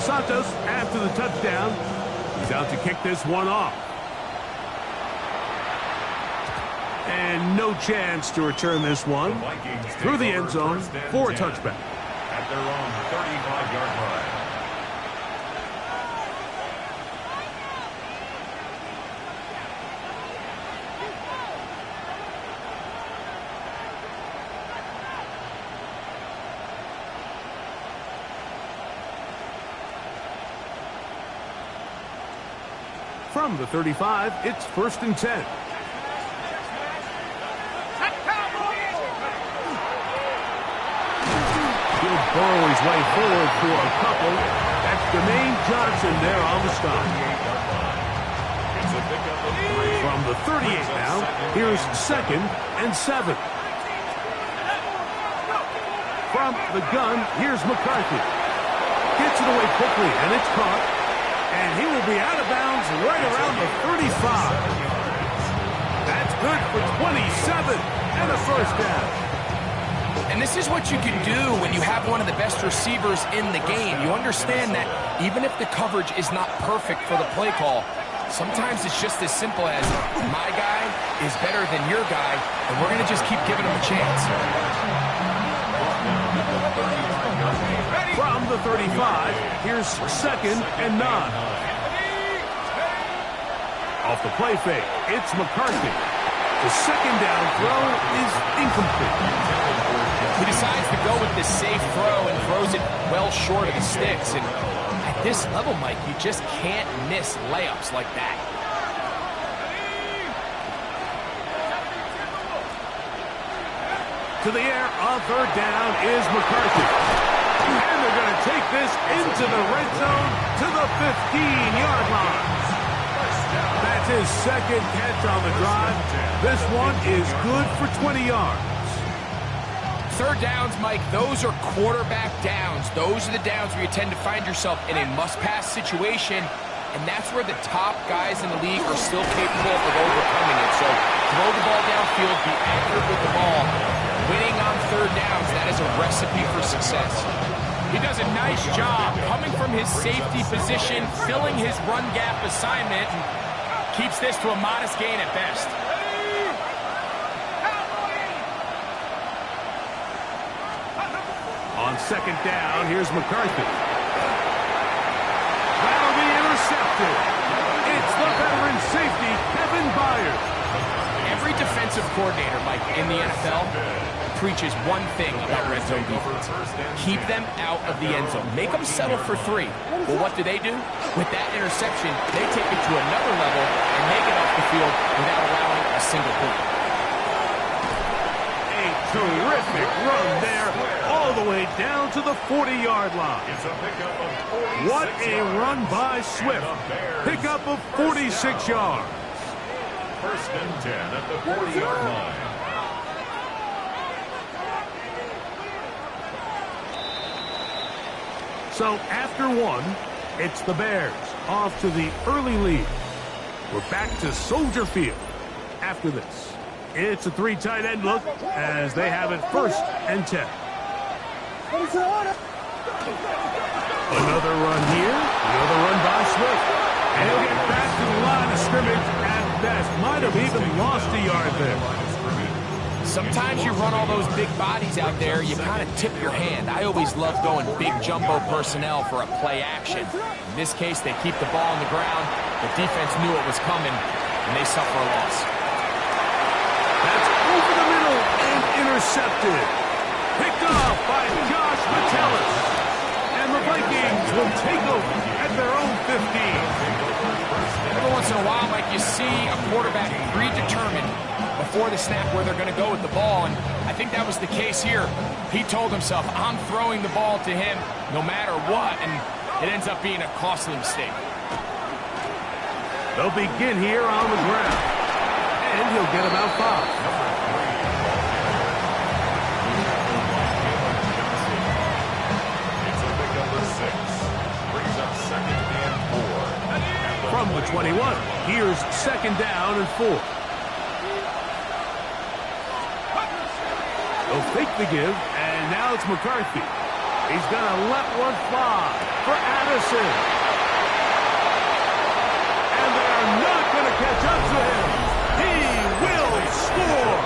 Santos, after the touchdown, he's out to kick this one off. And no chance to return this one through the end zone for a touchback. At their own 35-yard line. From the 35, it's 1st and 10. He'll burrow his way forward for a couple. That's Jermaine Johnson there on the stop. From the 38 now, here's 2nd and 7. From the gun, here's McCarthy. Gets it away quickly, and it's caught. And he will be out of bounds right around the 35. That's good for 27 and a first down. And this is what you can do when you have one of the best receivers in the game. You understand that even if the coverage is not perfect for the play call, sometimes it's just as simple as my guy is better than your guy, and we're going to just keep giving him a chance. From the 35, here's 2nd and 9. Off the play fake, it's McCarthy. The 2nd down throw is incomplete. He decides to go with this safe throw and throws it well short of the sticks. And at this level, Mike, you just can't miss layups like that. To the air on 3rd down is McCarthy. And they're going to take this into the red zone to the 15-yard line. That's his 2nd catch on the drive. This one is good for 20 yards. 3rd downs, Mike, those are quarterback downs. Those are the downs where you tend to find yourself in a must-pass situation, and that's where the top guys in the league are still capable of overcoming it. So throw the ball downfield, be accurate with the ball. Winning on 3rd downs, that is a recipe for success. He does a nice job coming from his safety position, filling his run gap assignment, and keeps this to a modest gain at best. On 2nd down, here's McCarthy. That'll be intercepted. It's the veteran safety, Kevin Byard. Every defensive coordinator, Mike, in the NFL preaches one thing about red zone defense. Keep them out of the end zone. Make them settle for 3. Well, what do? With that interception, they take it to another level and make it off the field without allowing a single point. A terrific run there, all the way down to the 40-yard line. What a run by Swift. Pickup of 46 yards. 1st and 10 at the 40-yard line. So after 1, it's the Bears off to the early lead. We're back to Soldier Field after this. It's a 3 tight end look as they have it 1st and 10. Another run here, another run by Swift. And he'll get back to the line of scrimmage at best. Might have even lost a yard there. Sometimes you run all those big bodies out there, you kind of tip your hand. I always love going big jumbo personnel for a play action. In this case, they keep the ball on the ground. The defense knew it was coming, and they suffer a loss. That's over the middle and intercepted. Picked off by Josh Metellus. And the Vikings will take over at their own 15. Every once in a while, Mike, you see a quarterback predetermined before the snap where they're going to go with the ball, and I think that was the case here. He told himself, I'm throwing the ball to him no matter what, and it ends up being a costly mistake. They'll begin here on the ground, and he'll get about 5. From the 21, here's 2nd down and 4. They'll fake the give, and now it's McCarthy. He's going to let one fly for Addison. And they are not going to catch up to him. He will score.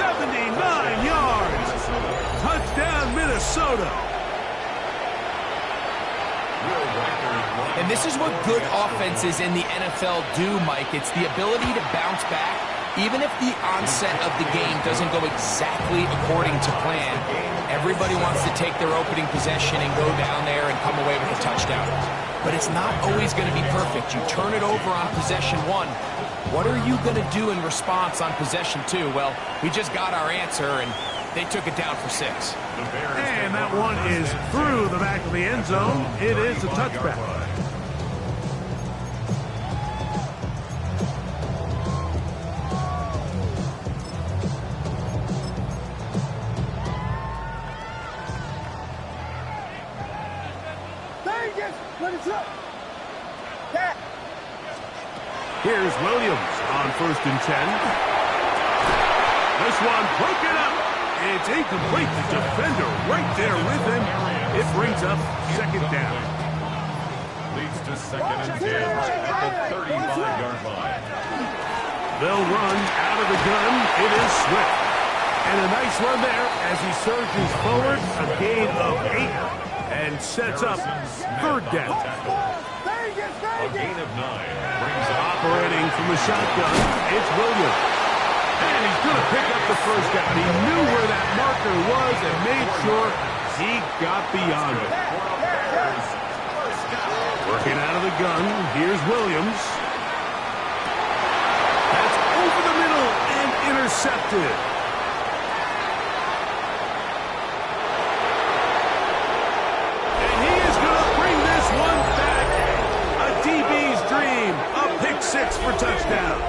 79 yards. Touchdown, Minnesota. And this is what good offenses in the NFL do, Mike. It's the ability to bounce back, even if the onset of the game doesn't go exactly according to plan. Everybody wants to take their opening possession and go down there and come away with a touchdown. But it's not always going to be perfect. You turn it over on possession 1. What are you going to do in response on possession 2? Well, we just got our answer, and they took it down for 6. And that one is through the back of the end zone. It is a touchback. Here's Williams on 1st and 10. This one broken up. It's incomplete. The defender right there with him. It brings up 2nd down. Leads to 2nd and 10 at the 35-yard line. They'll run out of the gun. It is Swift. And a nice run there as he surges forward. A gain of 8 and sets up 3rd down. A gain of 9 brings up Operating from the shotgun, it's Williams. And he's going to pick up the 1st down. He knew where that marker was and made sure he got beyond it. Working out of the gun, here's Williams. That's over the middle and intercepted. And he is going to bring this one back. A DB's dream. A pick 6 for touchdown.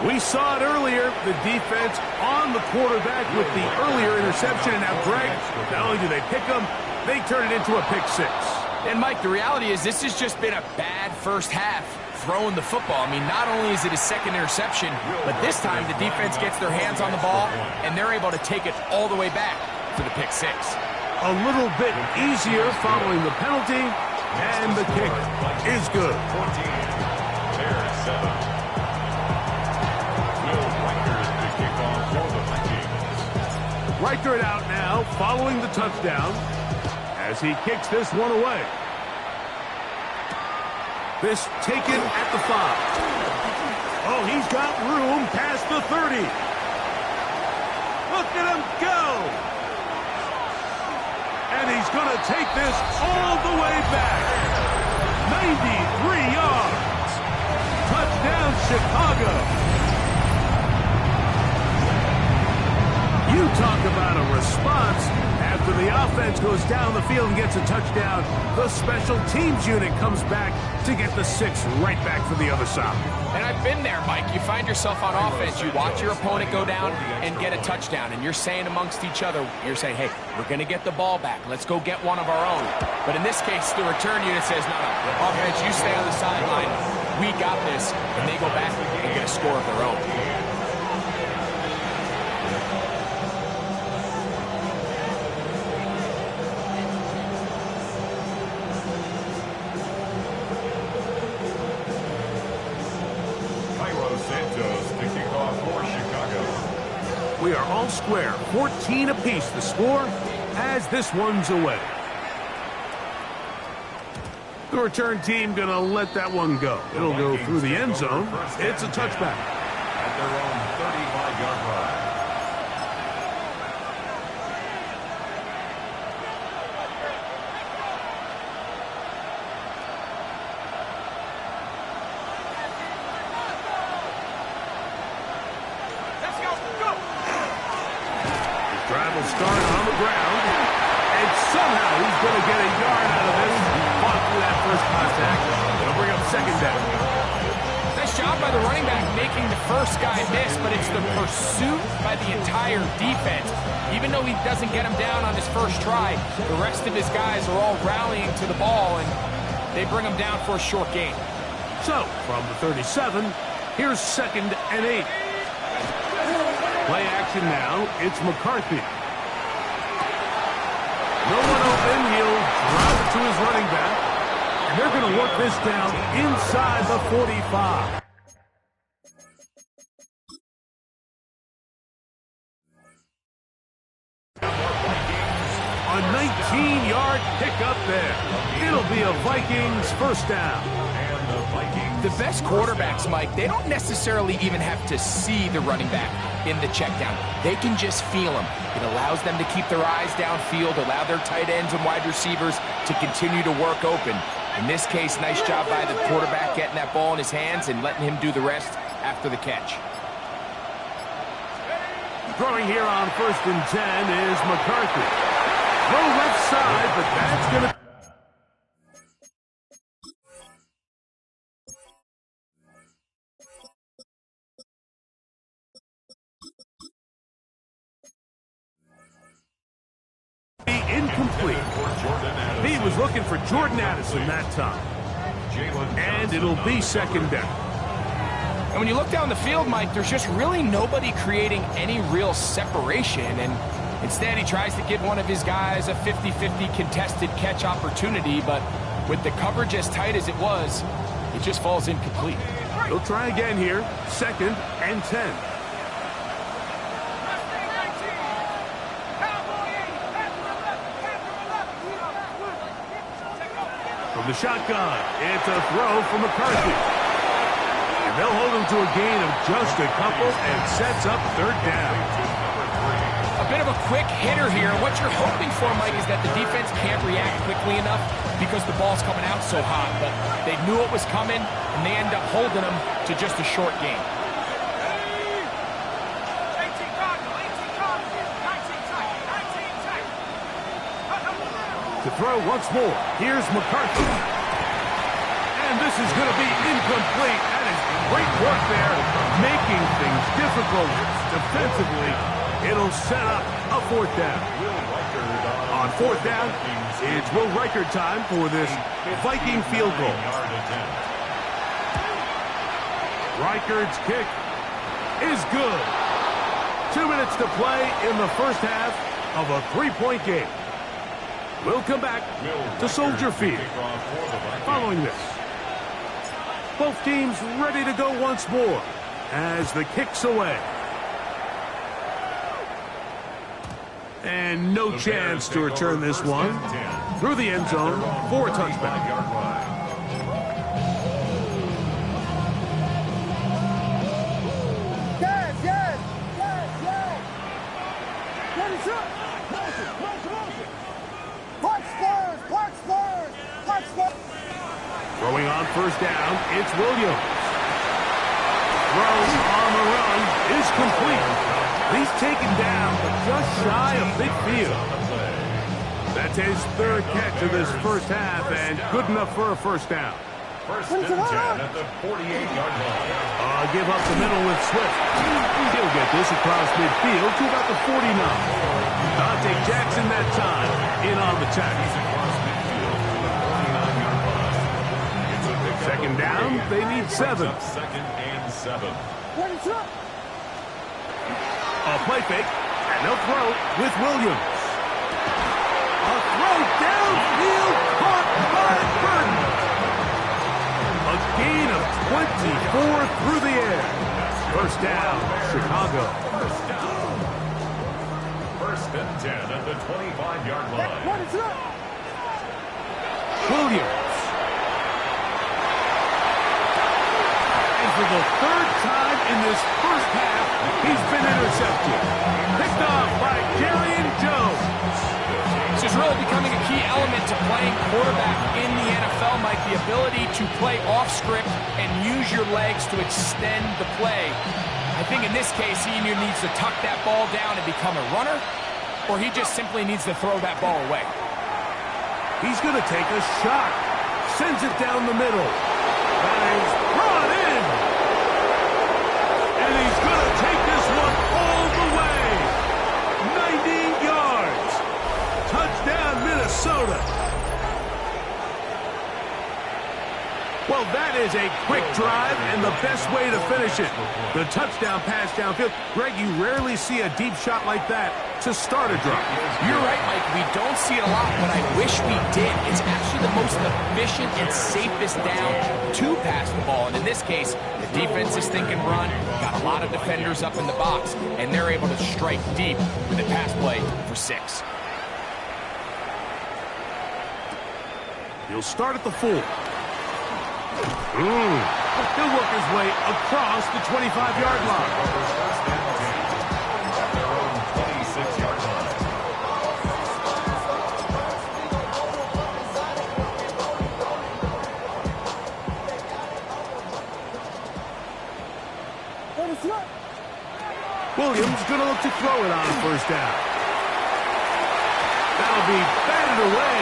We saw it earlier, the defense on the quarterback with the earlier interception. And now, Greg, not only do they pick him, they turn it into a pick 6. And, Mike, the reality is this has just been a bad first half throwing the football. I mean, not only is it his 2nd interception, but this time the defense gets their hands on the ball, and they're able to take it all the way back for the pick 6. A little bit easier following the penalty, and the kick is good. 14. There's 7. Reicher it out now, following the touchdown, as he kicks this one away. This taken at the 5. Oh, he's got room past the 30. Look at him go! And he's going to take this all the way back. 93 yards. Touchdown, Chicago. You talk about a response. After the offense goes down the field and gets a touchdown, the special teams unit comes back to get the 6 right back for the other side. And I've been there, Mike. You find yourself on offense. You watch your opponent go down and get a touchdown, and you're saying amongst each other, you're saying, hey, we're going to get the ball back. Let's go get one of our own. But in this case, the return unit says, no, offense, you stay on the sideline. We got this. And they go back and get a score of their own. We are all square, 14 apiece the score as this one's away. The return team going to let that one go. It'll go through the end zone. It's a touchback. At their own 35-yard line. Start on the ground, and somehow he's going to get a yard out of this. Fought through that first contact. It'll bring up 2nd down. Nice job by the running back making the first guy miss, but it's the pursuit by the entire defense. Even though he doesn't get him down on his first try, the rest of his guys are all rallying to the ball, and they bring him down for a short gain. So, from the 37, here's 2nd and 8. Play action now. It's McCarthy. They're going to work this down inside the 45. A 19-yard pickup there. It'll be a Vikings first down. The best quarterbacks, Mike, they don't necessarily even have to see the running back in the check down. They can just feel him. It allows them to keep their eyes downfield, allow their tight ends and wide receivers to continue to work open. In this case, nice job by the quarterback getting that ball in his hands and letting him do the rest after the catch. Throwing here on 1st and 10 is McCarthy. Throw left side, but that's going to... incomplete. He was looking for Jordan Addison that time. And it'll be 2nd down. And when you look down the field, Mike, there's just really nobody creating any real separation. And instead, he tries to give one of his guys a 50-50 contested catch opportunity. But with the coverage as tight as it was, it just falls incomplete. He'll try again here. 2nd and 10. From the shotgun, it's a throw for McCarthy. And they'll hold him to a gain of just a couple and sets up 3rd down. A bit of a quick hitter here. What you're hoping for, Mike, is that the defense can't react quickly enough because the ball's coming out so hot. But they knew it was coming, and they end up holding them to just a short gain. To throw once more, here's McCarthy. And this is going to be incomplete. That is great work there, making things difficult defensively. It'll set up a 4th down. On 4th down, it's Will Reichert time for this Viking field goal. Reichert's kick is good. 2 minutes to play in the first half of a 3-point game. We'll come back to Soldier Field following this. Both teams ready to go once more as the kick's away. And no chance to return this one through the end zone for a touchback. Throwing on 1st down, it's Williams. Throw on the run is complete. He's taken down, but just shy of midfield. That's his 3rd catch of this first half, and good enough for a 1st down. 1st and 10 at the 48-yard line. Give up the middle with Swift. He'll get this across midfield to about the 49. Dante Jackson that time in on the tackle. 2nd down, they need 7. 2nd and 7. A play fake, and they'll throw with Williams. A throw downfield, caught by Burton. A gain of 24 through the air. 1st down, Chicago. 1st and 10 at the 25-yard line. Williams. For the 3rd time in this first half, he's been intercepted. Picked off by Darian Jones. This is really becoming a key element to playing quarterback in the NFL, Mike. The ability to play off script and use your legs to extend the play. I think in this case, he either needs to tuck that ball down and become a runner, or he just simply needs to throw that ball away. He's going to take a shot. Sends it down the middle. That is brought in. And he's going to take this one all the way. 90 yards. Touchdown, Minnesota. Well, that is a quick drive and the best way to finish it. The touchdown pass downfield. Greg, you rarely see a deep shot like that to start a drive. You're right, Mike. We don't see it a lot, but I wish we did. It's actually the most efficient and safest down to pass the ball. And in this case, the defense is thinking run, got a lot of defenders up in the box, and they're able to strike deep with a pass play for 6. He'll start at the 4. He'll work his way across the 25-yard line. Williams going to look to throw it on first down. That'll be batted away.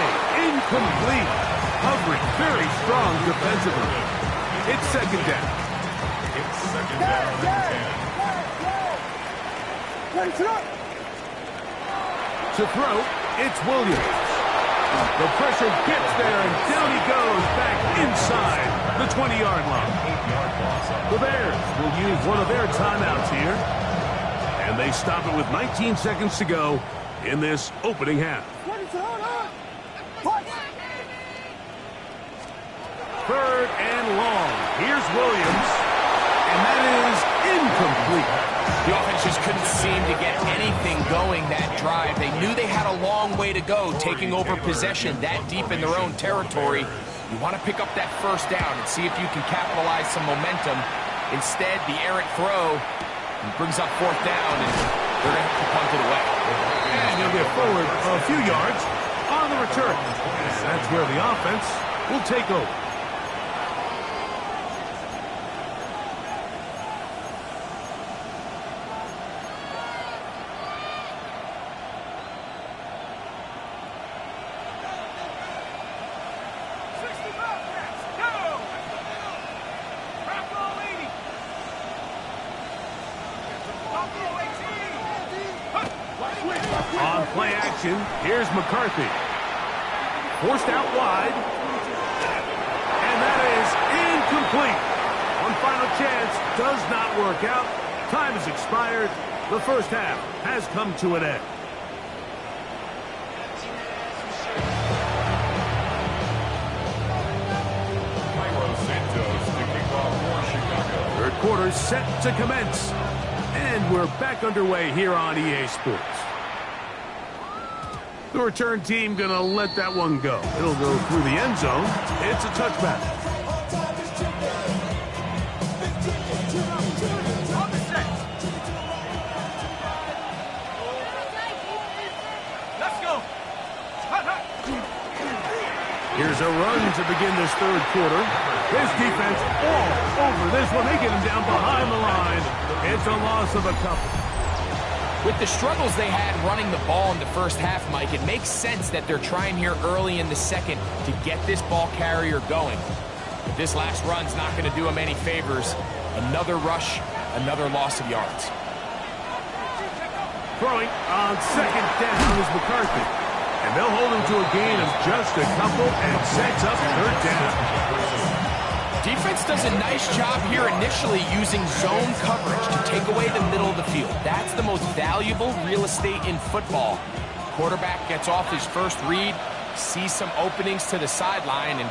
Incomplete. Covering very strong defensively. It's second down. It's second down and 10. To throw, it's Williams. The pressure gets there, and down he goes back inside the 20-yard line. The Bears will use one of their timeouts here. And they stop it with 19 seconds to go in this opening half. Third and long. Here's Williams. And that is incomplete. The offense just couldn't seem to get anything going that drive. They knew they had a long way to go, taking over possession that deep in their own territory. You want to pick up that first down and see if you can capitalize some momentum. Instead, the errant throw brings up fourth down, and they're going to have to punt it away. And he'll get forward a few yards on the return. And that's where the offense will take over. On play action, here's McCarthy. Forced out wide. And that is incomplete. One final chance does not work out. Time has expired. The first half has come to an end. Third quarter set to commence. And we're back underway here on EA Sports. The return team going to let that one go. It'll go through the end zone. It's a touchback. Let's go. Here's a run to begin this third quarter. This defense all over this one. They get him down behind the line. It's a loss of a couple. With the struggles they had running the ball in the first half, Mike, it makes sense that they're trying here early in the second to get this ball carrier going. But this last run's not going to do him any favors. Another rush, another loss of yards. Throwing on second down is McCarthy. And they'll hold him to a gain of just a couple and sets up third down. Defense does a nice job here initially using zone coverage to take away the middle of the field. That's the most valuable real estate in football. Quarterback gets off his first read, sees some openings to the sideline, and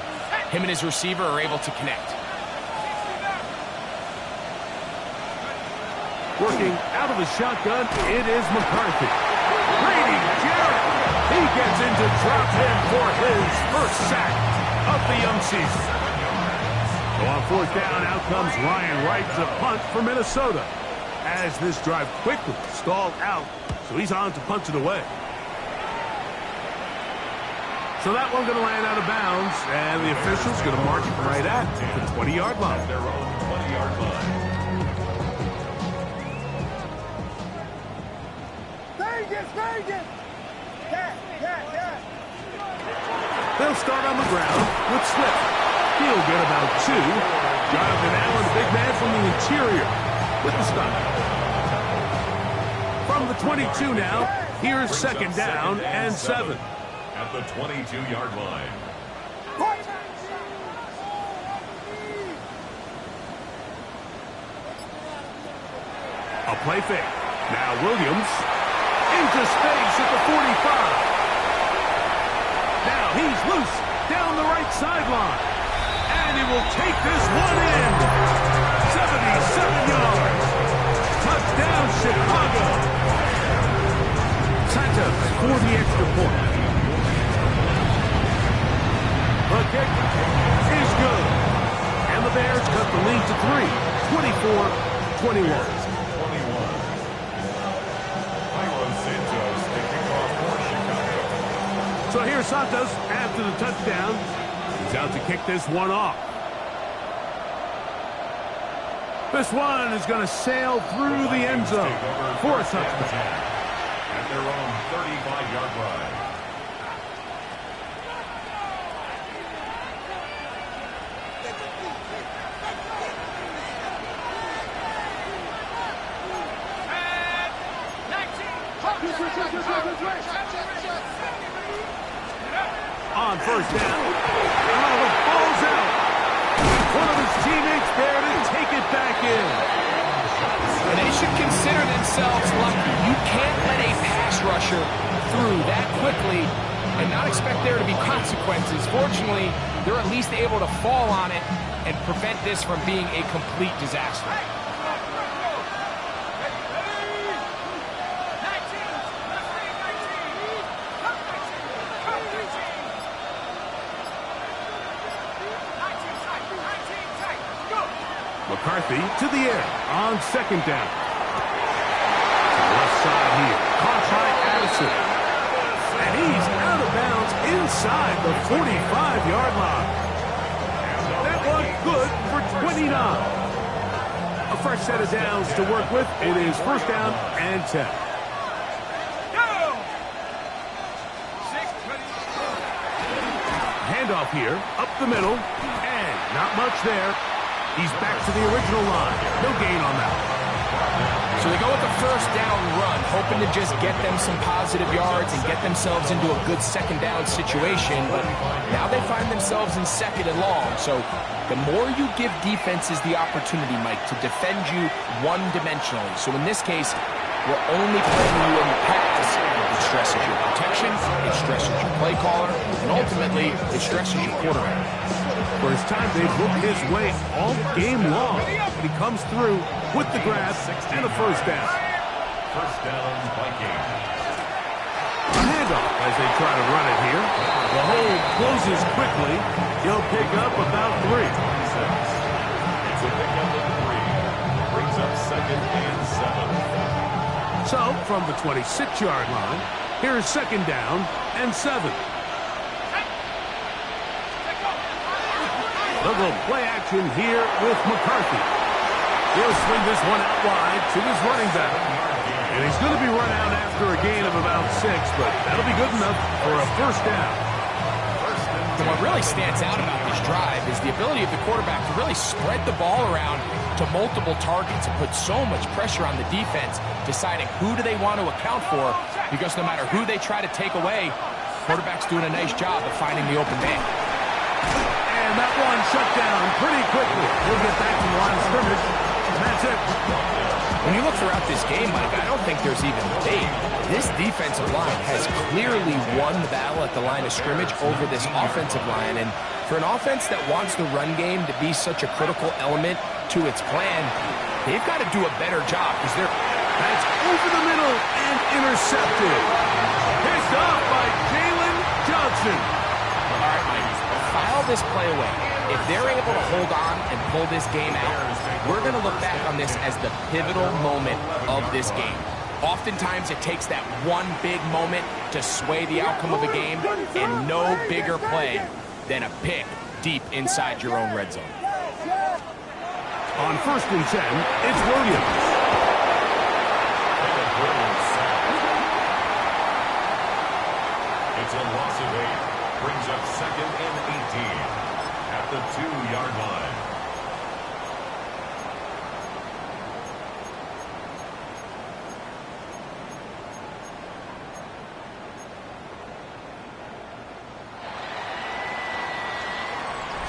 him and his receiver are able to connect. Working out of the shotgun, it is McCarthy. Grady Jarrett. He gets into drop in for his first sack of the young season. So on fourth down, out comes Ryan Wright to punt for Minnesota. As this drive quickly stalled out, so he's on to punt it away. So that one going to land out of bounds, and the official's going to mark it right at the 20-yard line. Their own 20-yard line. Vegas! They'll start on the ground with Swift. He'll get about 2. Jonathan Allen, big man from the interior, with the stop. From the 22 now, here's second down and 7. At the 22-yard line. A play fake. Now Williams into space at the 45. Now he's loose down the right sideline. And he will take this one in. 77 yards. Touchdown, Chicago. Santos for the extra point. The kick is good. And the Bears cut the lead to 3, 24-21. So here's Santos after the touchdown. He's out to kick this one off. This one is going to sail through the end zone for a touchdown. At their own 35-yard line. On first down. Oh, the ball's out. One of his teammates there to take it back in. And they should consider themselves lucky. You can't let a pass rusher through that quickly and not expect there to be consequences. Fortunately, they're at least able to fall on it and prevent this from being a complete disaster. McCarthy to the air on second down. Left side here. Caught by Addison. And he's out of bounds inside the 45-yard line. That one good for 29. A fresh set of downs to work with. It is first down and 10. Handoff here. Up the middle. And not much there. He's back to the original line. No gain on that. So they go with the first down run, hoping to just get them some positive yards and get themselves into a good second down situation. But now they find themselves in second and long. So the more you give defenses the opportunity, Mike, to defend you one-dimensionally. So in this case, we're only playing you in the pass. It stresses your protection, it stresses your play caller, and ultimately, it stresses your quarterback. First time they've looked his way all game long. He comes through with the grab and a first down. First down, Vikings. A handoff as they try to run it here. The hole closes quickly. He'll pick up about 3. It's a pickup of 3. Brings up second and 7. So, from the 26-yard line, here's second down and 7. A little play action here with McCarthy. He'll swing this one out wide to his running back. And he's going to be run out after a gain of about 6, but that'll be good enough for a first down. And what really stands out about this drive is the ability of the quarterback to really spread the ball around to multiple targets and put so much pressure on the defense, deciding who do they want to account for, because no matter who they try to take away, quarterback's doing a nice job of finding the open man. And that one shut down pretty quickly. He'll get back to the line of scrimmage. And that's it. When you look throughout this game, Mike, I don't think there's even debate. This defensive line has clearly won the battle at the line of scrimmage over this offensive line. And for an offense that wants the run game to be such a critical element to its plan, they've got to do a better job because they're... That's over the middle and intercepted. Picked off by Jalen Johnson. All right, Mike, file this play away. If they're able to hold on and pull this game out, we're going to look back on this as the pivotal moment of this game. Oftentimes, it takes that one big moment to sway the outcome of a game, and no bigger play than a pick deep inside your own red zone. On first and 10, it's Williams. It's a loss of 8. Brings up second and 18 at the 2-yard line.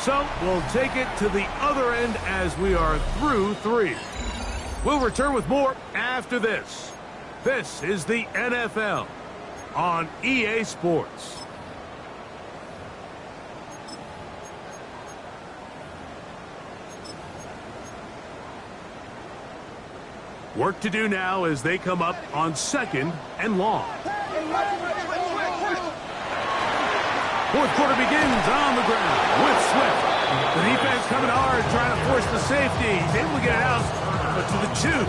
So we'll take it to the other end as we are through 3. We'll return with more after this. This is the NFL on EA Sports. Work to do now as they come up on 2nd and long. Fourth quarter begins on the ground with Swift. The defense coming hard, trying to force the safety. He's able to get it out, but to the 2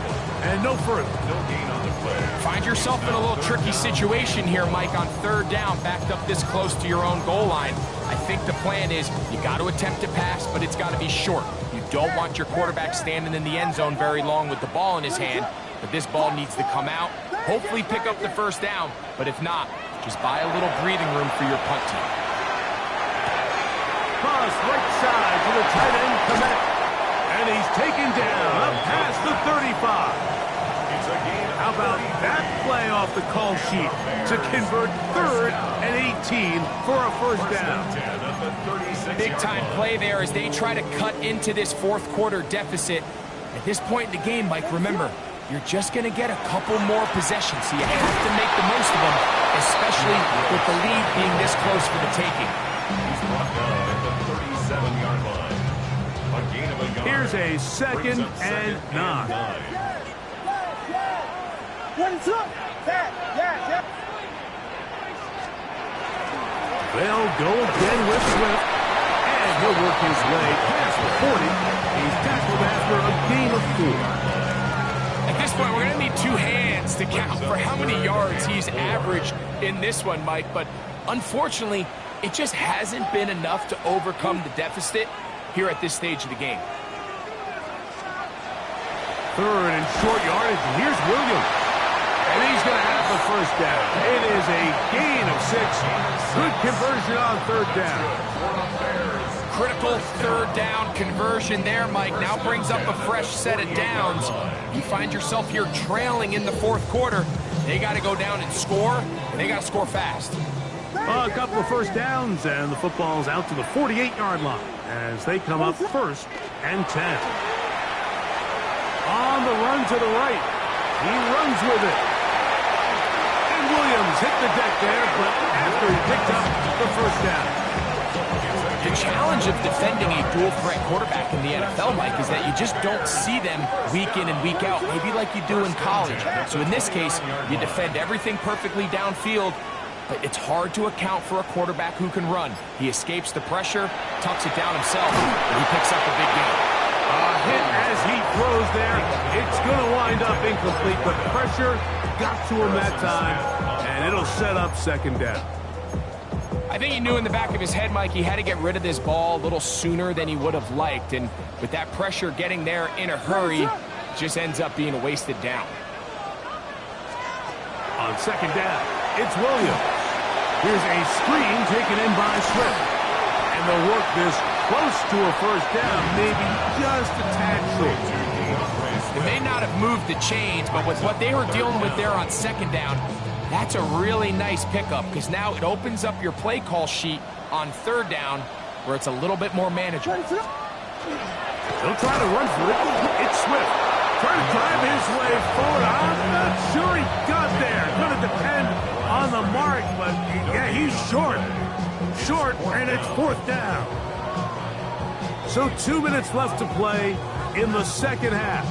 and no further. No gain on the play. Find yourself in a little tricky situation here, Mike, on 3rd down, backed up this close to your own goal line. I think the plan is you got to attempt to pass, but it's got to be short. You don't want your quarterback standing in the end zone very long with the ball in his hand, but this ball needs to come out, hopefully pick up the 1st down, but if not, just buy a little breathing room for your punt team. Cross right side to the tight end, Komet. And he's taken down up past the 35. It's a gain. How about that play off the call sheet to convert 3rd and 18 for a 1st down? Big time play there as they try to cut into this 4th quarter deficit. At this point in the game, Mike, remember, you're just going to get a couple more possessions, so you have to make the most of them, especially with the lead being this close for the taking. He's brought down at the 37-yard line. A gain of a yard. Here's a 2nd and 9. They'll go again with Swift, and he'll work his way past the 40. He's tackled after a gain of 4. At this point, we're going to need 2 hands to count for how many yards he's averaged in this one, Mike, but unfortunately, it just hasn't been enough to overcome the deficit here at this stage of the game. 3rd and short yardage, and here's Williams. And he's going to have the 1st down. It is a gain of 6. Good conversion on 3rd down. Critical 3rd down conversion there, Mike. Now brings up a fresh set of downs. You find yourself here trailing in the 4th quarter. They got to go down and score, and they got to score fast. A couple of 1st downs, and the football's out to the 48-yard line as they come up 1st and 10. On the run to the right. He runs with it. And Williams hit the deck there, but after he picked up the 1st down. The challenge of defending a dual-threat quarterback in the NFL, Mike, is that you just don't see them week in and week out, maybe like you do in college. So in this case, you defend everything perfectly downfield, but it's hard to account for a quarterback who can run. He escapes the pressure, tucks it down himself, and he picks up a big gain. A hit as he throws there. It's going to wind up incomplete, but pressure got to him that time, and it'll set up 2nd down. I think he knew in the back of his head, Mike, he had to get rid of this ball a little sooner than he would have liked, and with that pressure getting there in a hurry, it just ends up being a wasted down. On 2nd down, it's Williams. Here's a screen taken in by Swift. And they'll work this close to a 1st down, maybe just a tad short. They may not have moved the chains, but with what they were dealing with there on 2nd down, that's a really nice pickup because now it opens up your play call sheet on 3rd down where it's a little bit more manageable. He'll try to run for it. It's Swift. Trying to drive his way forward. I'm not sure he got there. Going to depend on the mark, but yeah, he's short. Short, and it's 4th down. So 2 minutes left to play in the 2nd half.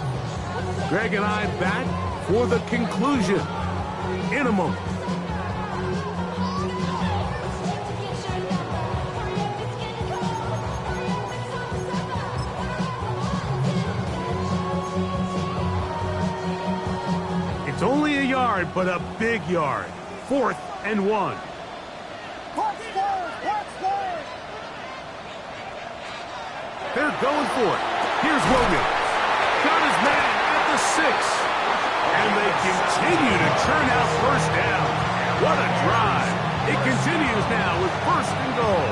Greg and I back for the conclusion in a moment. It's only a yard, but a big yard. 4th and 1. They're going for it. Here's Williams. Got his man at the 6. And they continue to churn out 1st down. What a drive. It continues now with 1st and goal.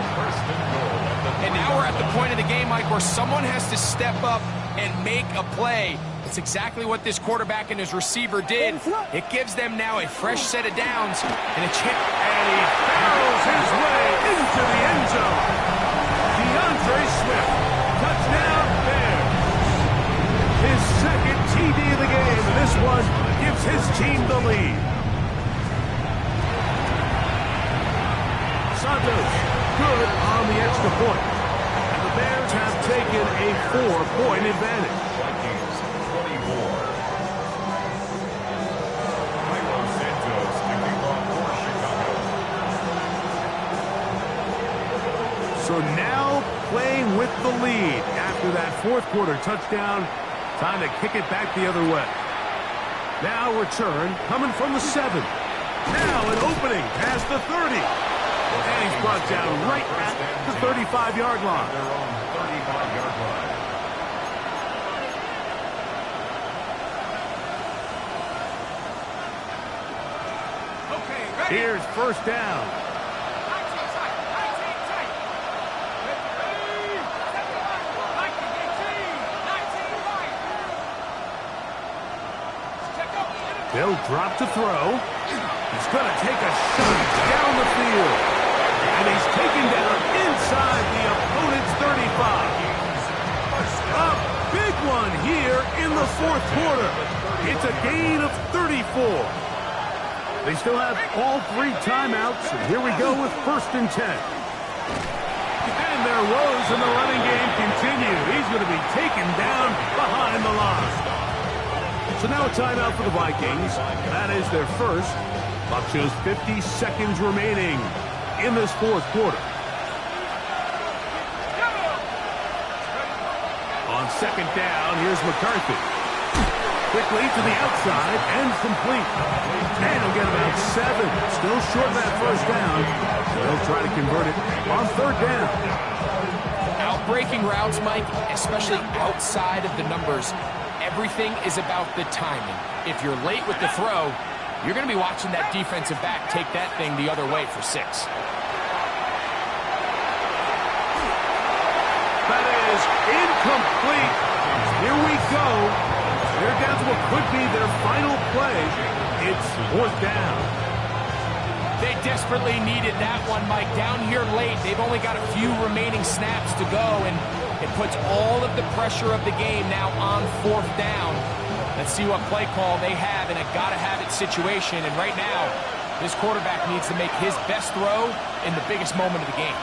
And now we're at the point of the game, Mike, where someone has to step up and make a play. It's exactly what this quarterback and his receiver did. It gives them now a fresh set of downs and a chance. And he barrels his way into the end zone. DeAndre Swift. Touchdown, Bears. His 2nd TD of the good on the extra point. And the Bears have taken a 4-point advantage. Vikings 24. Cairo Santos kicking off for Chicago. So now playing with the lead after that fourth quarter touchdown. Time to kick it back the other way. Now return coming from the 7. Now an opening past the 30. And he's brought down right at the 35-yard line. Their own 35-yard line. Okay, ready? Here's first down. They'll drop to throw. He's going to take a shot down the field. And he's taken down inside the opponent's 35. A big one here in the fourth quarter. It's a gain of 34. They still have all 3 timeouts. And here we go with first and 10. And their woes in the running game continue. He's going to be taken down behind the line. So now a timeout for the Vikings. That is their first. Clock shows 50 seconds remaining in this fourth quarter. On second down, here's McCarthy. Quickly to the outside and complete. And he'll get about 7. Still short of that first down. They'll try to convert it on third down. Outbreaking routes, Mike, especially outside of the numbers, everything is about the timing. If you're late with the throw, you're going to be watching that defensive back take that thing the other way for 6. That is incomplete. Here we go. They're down to what could be their final play. It's fourth down. They desperately needed that one, Mike. Down here late, they've only got a few remaining snaps to go, and it puts all of the pressure of the game now on fourth down. Let's see what play call they have in a gotta-have-it situation. And right now, this quarterback needs to make his best throw in the biggest moment of the game.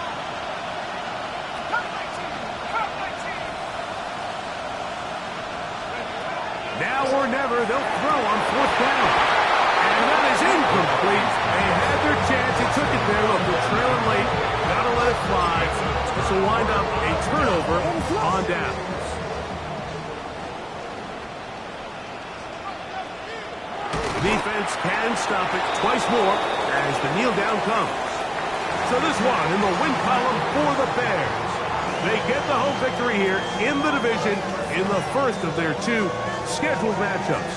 Now or never, they'll throw on fourth down. And that is incomplete. They had their chance. He took it there. Look, they're trailing late. Gotta let it fly. This will wind up a turnover on downs. Defense can stop it twice more as the kneel down comes. So this one in the win column for the Bears. They get the home victory here in the division in the first of their 2 scheduled matchups.